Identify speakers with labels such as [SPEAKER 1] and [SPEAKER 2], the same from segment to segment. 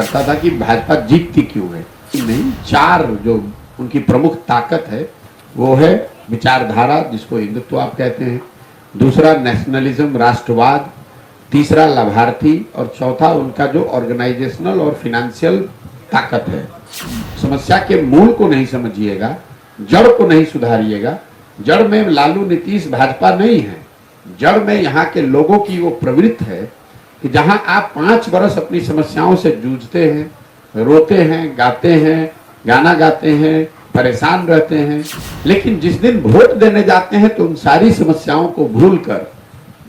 [SPEAKER 1] करता था कि भाजपा जीतती क्यों है। नहीं, चार जो उनकी प्रमुख ताकत है वो है विचारधारा, जिसको हिंदुत्व आप कहते हैं, दूसरा नेशनलिज्म, राष्ट्रवाद, तीसरा लाभार्थी, और चौथा उनका जो ऑर्गेनाइजेशनल और फिनेंशियल ताकत है। समस्या के मूल को नहीं समझिएगा, जड़ को नहीं सुधारिएगा। जड़ में लालू नीतीश भाजपा नहीं है, जड़ में यहाँ के लोगों की वो प्रवृत्ति है कि जहां आप 5 बरस अपनी समस्याओं से जूझते हैं, रोते हैं, गाते हैं, गाना गाते हैं, परेशान रहते हैं, लेकिन जिस दिन वोट देने जाते हैं तो उन सारी समस्याओं को भूलकर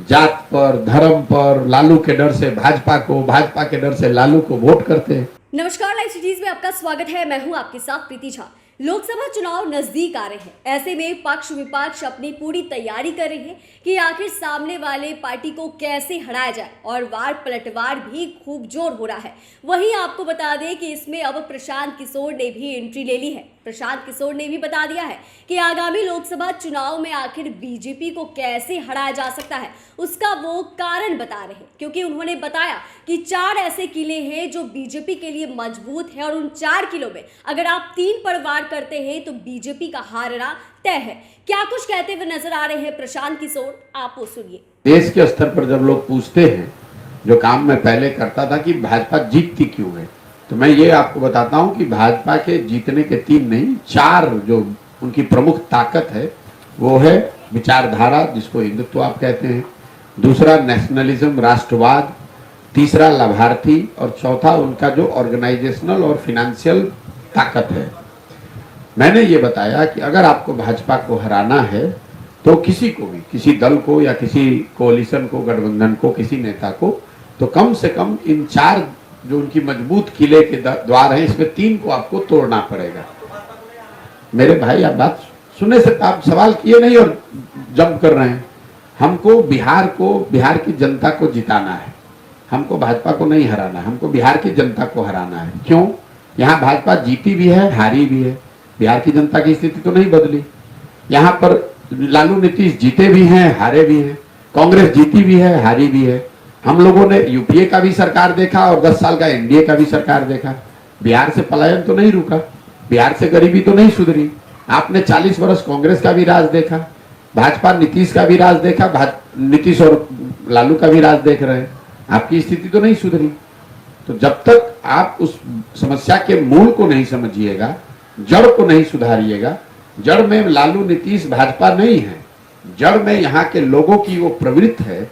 [SPEAKER 1] जात पर, धर्म पर, लालू के डर से भाजपा को, भाजपा के डर से लालू को वोट करते हैं।
[SPEAKER 2] नमस्कार, लाइव सिटीज में आपका स्वागत है। मैं हूं आपके साथ प्रीति झा। लोकसभा चुनाव नजदीक आ रहे हैं, ऐसे में पक्ष विपक्ष अपनी पूरी तैयारी कर रहे हैं कि आखिर सामने वाले पार्टी को कैसे हराया जाए, और वार पलटवार भी खूब जोर हो रहा है। वहीं आपको बता दें कि इसमें अब प्रशांत किशोर ने भी एंट्री ले ली है। प्रशांत किशोर ने भी बता दिया है कि आगामी लोकसभा चुनाव में आखिर बीजेपी को कैसे हराया जा सकता है, उसका वो कारण बता रहे हैं। क्योंकि उन्होंने बताया कि 4 ऐसे किले हैं जो बीजेपी के लिए मजबूत है, और उन 4 किलों में अगर आप 3 पर वार करते हैं तो बीजेपी का हारना तय है। क्या कुछ कहते हुए नजर आ रहे हैं प्रशांत किशोर, आप वो सुनिए।
[SPEAKER 1] देश के स्तर पर जब लोग पूछते हैं, जो काम मैं पहले करता था कि भाजपा जीतती क्यों है, तो मैं ये आपको बताता हूं कि भाजपा के जीतने के 3 नहीं 4 जो उनकी प्रमुख ताकत है वो है विचारधारा, जिसको हिंदुत्व आप कहते हैं, दूसरा नेशनलिज्म, राष्ट्रवाद, तीसरा लाभार्थी, और चौथा उनका जो ऑर्गेनाइजेशनल और फिनेंशियल ताकत है। मैंने ये बताया कि अगर आपको भाजपा को हराना है तो किसी को भी, किसी दल को या किसी कोalition को, गठबंधन को, किसी नेता को, तो कम से कम इन 4 जो उनकी मजबूत किले के द्वार हैं, इसमें 3 को आपको तोड़ना पड़ेगा। मेरे भाई, आप बात सुनने से आप सवाल किए नहीं और जंप कर रहे हैं। हमको बिहार की जनता को जिताना है, हमको भाजपा को नहीं हराना है, हमको बिहार की जनता को हराना है। क्यों? यहाँ भाजपा जीती भी है, हारी भी है, बिहार की जनता की स्थिति तो नहीं बदली। यहाँ पर लालू नीतीश जीते भी हैं, हारे भी हैं, कांग्रेस जीती भी है, हारी भी है। हम लोगों ने यूपीए का भी सरकार देखा और 10 साल का एनडीए का भी सरकार देखा। बिहार से पलायन तो नहीं रुका, बिहार से गरीबी तो नहीं सुधरी। आपने 40 वर्ष कांग्रेस का भी राज देखा, भाजपा नीतीश का भी राज देखा, नीतीश और लालू का भी राज देख रहे हैं, आपकी स्थिति तो नहीं सुधरी। तो जब तक आप उस समस्या के मूल को नहीं समझिएगा, जड़ को नहीं सुधारिएगा, जड़ में लालू नीतीश भाजपा नहीं है, जड़ में यहाँ के लोगों की वो प्रवृत्ति है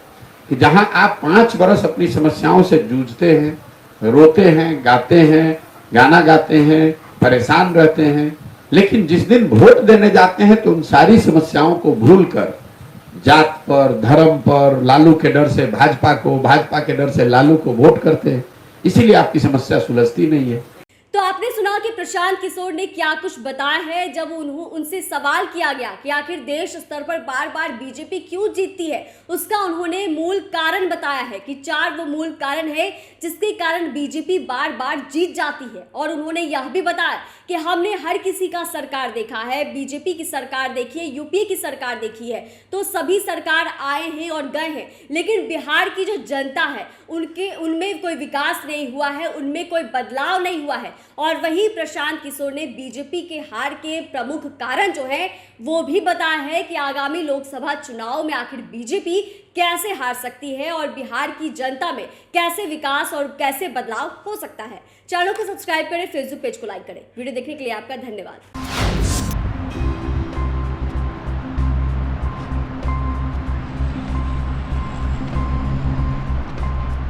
[SPEAKER 1] कि जहां आप 5 बरस अपनी समस्याओं से जूझते हैं, रोते हैं, गाते हैं, गाना गाते हैं, परेशान रहते हैं, लेकिन जिस दिन वोट देने जाते हैं तो उन सारी समस्याओं को भूलकर जात पर, धर्म पर, लालू के डर से भाजपा को, भाजपा के डर से लालू को वोट करते हैं। इसीलिए आपकी समस्या सुलझती नहीं है।
[SPEAKER 2] तो आपने सुना कि प्रशांत किशोर ने क्या कुछ बताया है जब उनसे सवाल किया गया कि आखिर देश स्तर पर बार बार बीजेपी क्यों जीतती है। उसका उन्होंने मूल कारण बताया है कि 4 वो मूल कारण है जिसके कारण बीजेपी बार बार जीत जाती है। और उन्होंने यह भी बताया कि हमने हर किसी का सरकार देखा है, बीजेपी की सरकार देखी है, यूपीए की सरकार देखी है, तो सभी सरकार आए हैं और गए हैं, लेकिन बिहार की जो जनता है उनमें कोई विकास नहीं हुआ है, उनमें कोई बदलाव नहीं हुआ है। और वहीं प्रशांत किशोर ने बीजेपी के हार के प्रमुख कारण जो है वो भी बताया है कि आगामी लोकसभा चुनाव में आखिर बीजेपी कैसे हार सकती है और बिहार की जनता में कैसे विकास और कैसे बदलाव हो सकता है। चैनल को सब्सक्राइब करें, फेसबुक पेज को लाइक करें। वीडियो देखने के लिए आपका धन्यवाद।